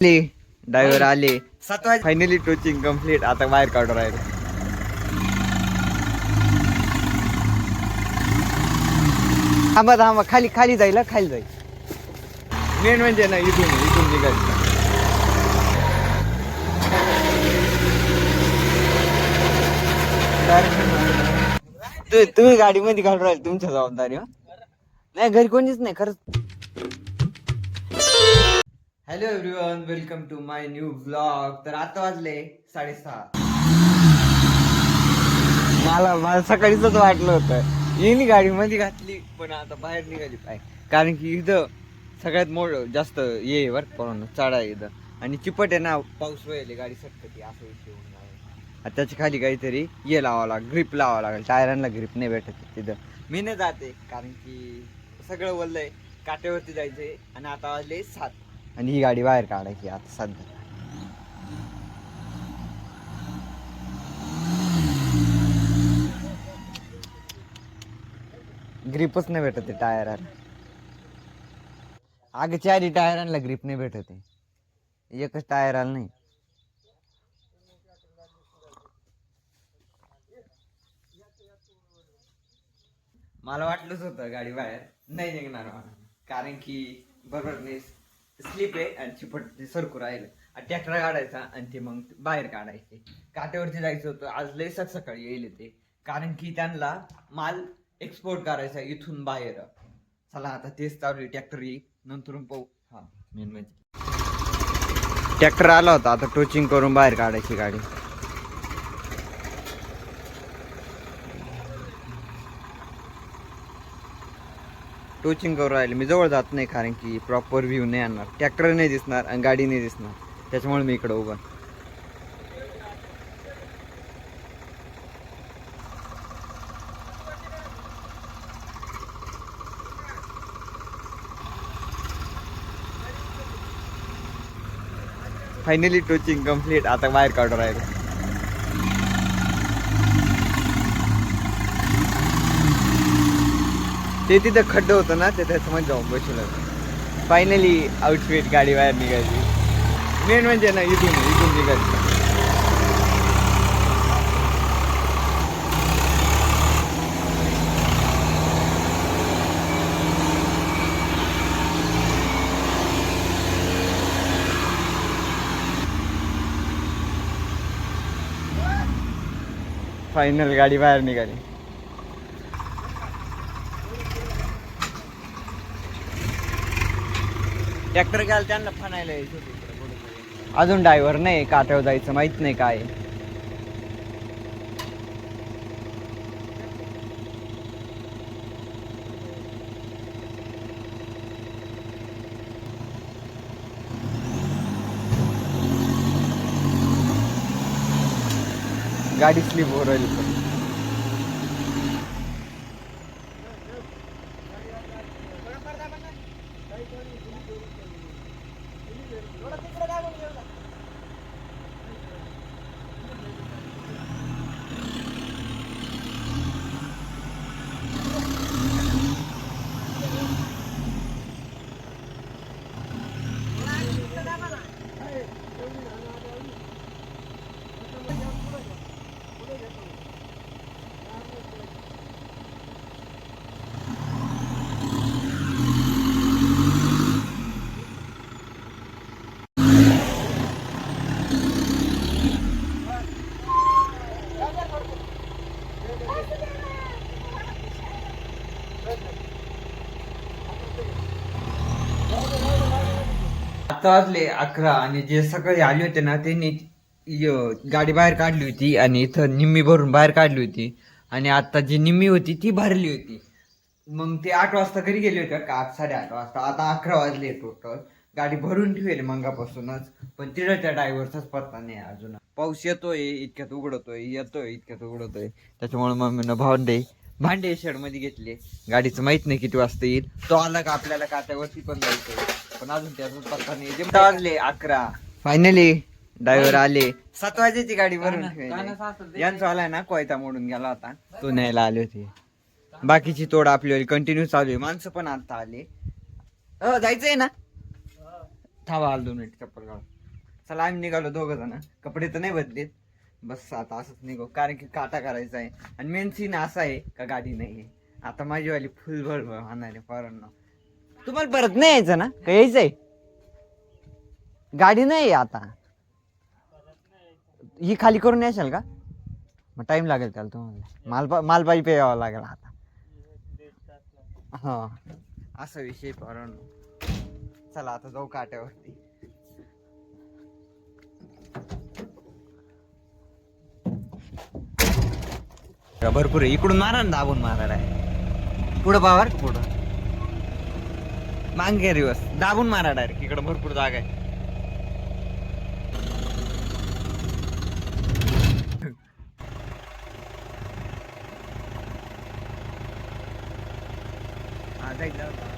Driver आले 7 वाजे finally टोचिंग कम्प्लीट. आता बाहेर काढून राहिले. थांबा थांबा खाली खाली जाईल खाली जाईल. मेन म्हणजे ना इथून निघायचं. तुम्ही गाडी मध्ये घालून राहिले तुमच्या जबाबदारी. नाही घरी कोणीच नाही खरंच. Hello everyone, welcome to my new blog. तर आता वाजले 6:30. मला सकाळीच वाटलं होतं येईन गाडी मध्ये घातली, पण आता बाहेर निघाली पाहिजे. कारण की इथं सगळ्यात जास्त ये वर पडून चढा आहे इथं, आणि चिपट आहे ना, पाऊस वळले गाडी सटकती असं विषय होऊन आहे. त्याच्या खाली काहीतरी ये लावावं लागेल, ग्रिप लावावं लागेल. टायरांना ग्रिप नाही भेटत तिथं. मी नाही जाते कारण की सगळं वल्लंय, काट्यावरती जायचंय. आणि आता वाजले 7 आणि ही गाडी बाहेर काढायची आता सध्या. ग्रिपच नाही भेटत आहे टायराला. आगच्या आधी टायरांना ग्रिप नाही भेटत आहे, एकच टायराला नाही. मला वाटलंच होतं गाडी बाहेर नाही निघणार म्हणून, कारण की बरोबर नाही स्लिप आहे आणि चिपट सरकू राहिलं. ट्रॅक्टर काढायचा आणि ते मग बाहेर काढायचे. काट्यावरती जायचं होतं आज लय सकाळी येईल ते, कारण की त्यांना माल एक्सपोर्ट करायचा इथून बाहेर. चला आता तेच चालू आहे. ट्रॅक्टर येईल नंतर पाहू. हा मेन म्हणजे ट्रॅक्टर आला होता, आता टोचिंग करून बाहेर काढायची गाडी. टोचिंग करून राहिले. मी जवळ जात नाही कारण की प्रॉपर व्ह्यू नाही आणणार, ट्रॅक्टर नाही दिसणार आणि गाडी नाही दिसणार. त्याच्यामुळे मी इकडं उभा. फायनली टोचिंग कम्प्लीट. आता बाहेर काढून राहिले. ते तिथं खड्डं होतं ना, ते त्याच्यामध्ये जाऊन बसलं. फायनली आउटफिट गाडी बाहेर निघायची. मेन म्हणजे ना इथून निघायची. फायनल गाडी बाहेर निघाली. ट्रॅक्टर घ्याल त्यांना फनायला यायचं. अजून ड्रायव्हर नाही, काट्यावर जायचं माहित नाही काय. गाडी स्लिप हो राहिली. आता वाजले 11 आणि जे सकाळी आले होते ना त्यांनी गाडी बाहेर काढली होती आणि इथं निम्मी भरून बाहेर काढली होती. आणि आता जी निम्मी होती ती भरली होती. मग ते 8 वाजता घरी गेले होते का, 8 साडे 8 वाजता. आता 11 वाजले टोटल. गाडी भरून ठेवली मंगापासूनच, पण तिथं त्या ड्रायव्हरचाच पत्ता नाही अजून. पाऊस येतोय इतक्यात उघडतोय, येतोय इतक्यात उघडतोय. त्याच्यामुळे मम्मीनं भांडे शेड मध्ये घेतले. गाडीचं माहित नाही किती वाजता येईल. तो आला का आपल्याला काट्यावरती पण जायचंय, पण अजून त्याचा पत्ता नाही. जे वाजले 11. फायनली ड्रायव्हर आले. 7 वाजेची गाडी भरून ठेवली. यांचा आलाय ना कोयता मोडून गेला होता, तो न्यायला आले होते. बाकीची तोड आपली कंटिन्यू चालू आहे. माणसं पण आता आले. जायचंय ना, थांबा 2 मिनिट चप्पल काढ. चला आम्ही निघालो 2 जण. कपडे तर नाही बदलेत, बस आता असंच निघू, कारण की काटा करायचा आहे. आणि मेन सीन असा आहे का गाडी नाही आहे. आता माझीवाली फुल भर होणार आहे पोरांना. तुम्हाला परत नाही यायचं ना, का यायचंय? गाडी नाही आहे आता. ही खाली करून यायचाल का? मग टाइम लागेल त्याला तुम्हाला. मालपाई पे यावं लागेल आता. हा, असा विषय पोरांनो. चला आता जाऊ काट्यावरती. भरपूर आहे. इकडून मारा ना, दाबून मारा आहे. पुढं पावर पुढं मागे रिवर्स दाबून मारा डायरेक्ट. इकडं भरपूर जागा आहे. हा जाईल, जाऊ द्या.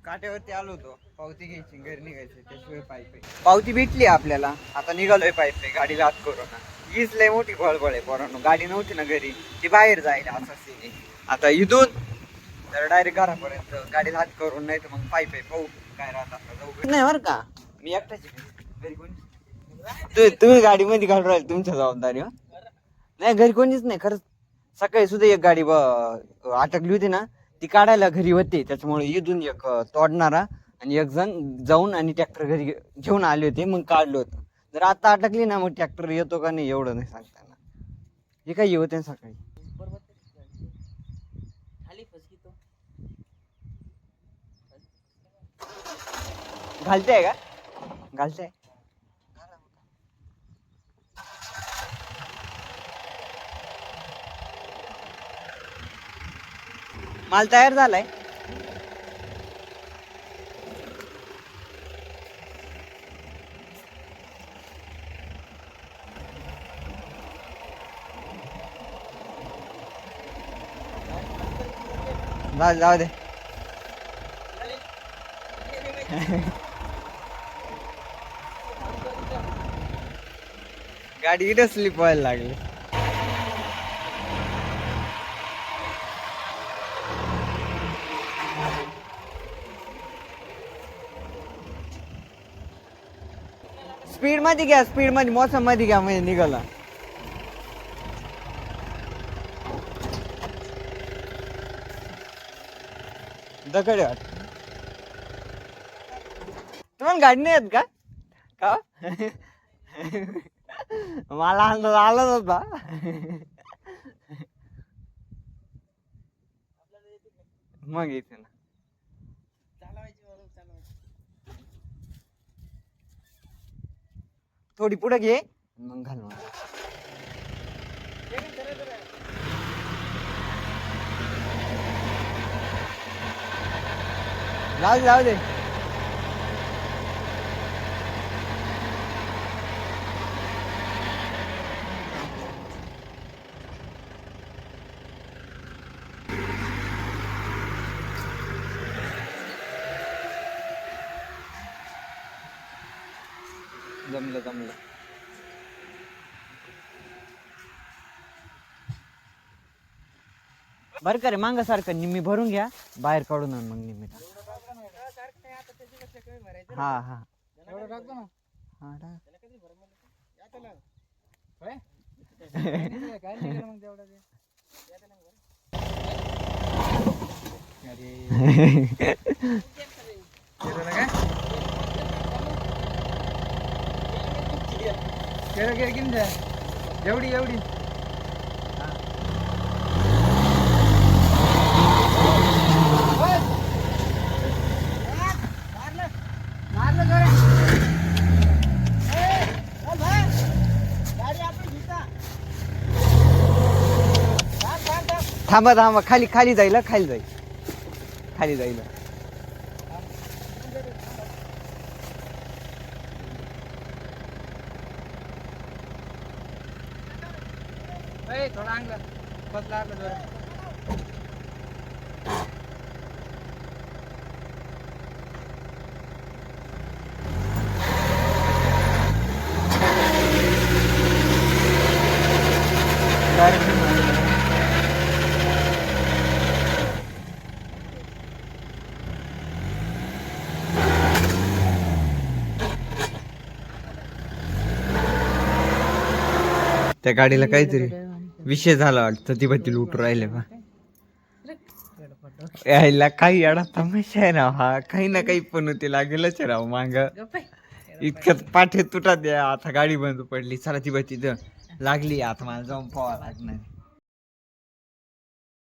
काट्यावरती आलो होतो. पावती घ्यायची, घरी निघायचं, त्याशिवाय पाईप आहे. पावती भेटली आपल्याला. आता निघालोय पाईप आहे, गाडीला हात करू ना. हीच लय मोठी बळबळ आहे पोरांनो. गाडी नव्हती ना घरी, ती बाहेर जायला असा सीन आहे. आता इथून तर डायरेक्ट घरापर्यंत गाडीला हात करून, नाही तर मग पाईप आहे. पाहू काय राहत. आता जाऊ नाही बरं का, मी एकटाच घरी कोणी. तुम्ही गाडीमध्ये घालून राहिले, तुमच्या जबाबदारी. नाही घरी कोणीच नाही खरंच. सकाळी सुद्धा एक गाडी अटकली होती ना, ती काढायला घरी होते. त्याच्यामुळे इथून एक तोडणारा आणि एक जण जाऊन आणि ट्रॅक्टर घरी घेऊन आले होते, मग काढलं होतं. जर आता अटकली ना, मग ट्रॅक्टर येतो का नाही एवढं नाही सांगता येणार. हे काय होते सकाळी. घालते का? घालते. माल तयार झालाय. जाऊ दे. गाडी इथं स्लिप व्हायला लागली. स्पीड मध्ये घ्या, स्पीड मध्ये, मोसम मध्ये घ्या, म्हणजे निघाला. दगड वाट. तुम्हाला गाडी नाही येत का? का मला अंदाज आलाच होता. मग येते ना. थोडी पुढे घे, मग घाल. जाऊ दे. जमलं. बरं का रे, मांगासारखं निम्मी भरून घ्या, बाहेर काढून आण मग निम्मी. हा हा एवढी थांबा खाली जाईल. थोडा अंगला बसला आपलं जोरात. त्या गाडीला काहीतरी विषय झाला वाटतं, ती बत्ती लुटू राहिले बा. यायला काही अडा तमाशा आहे ना हा, काही ना काही पण होते लागेलच राव मांग. इतक्यात पाठे तुटा द्या, आता गाडी बंद पडली. चला ती बत्ती लागली, आता मला जाऊन पाहावं लागणार.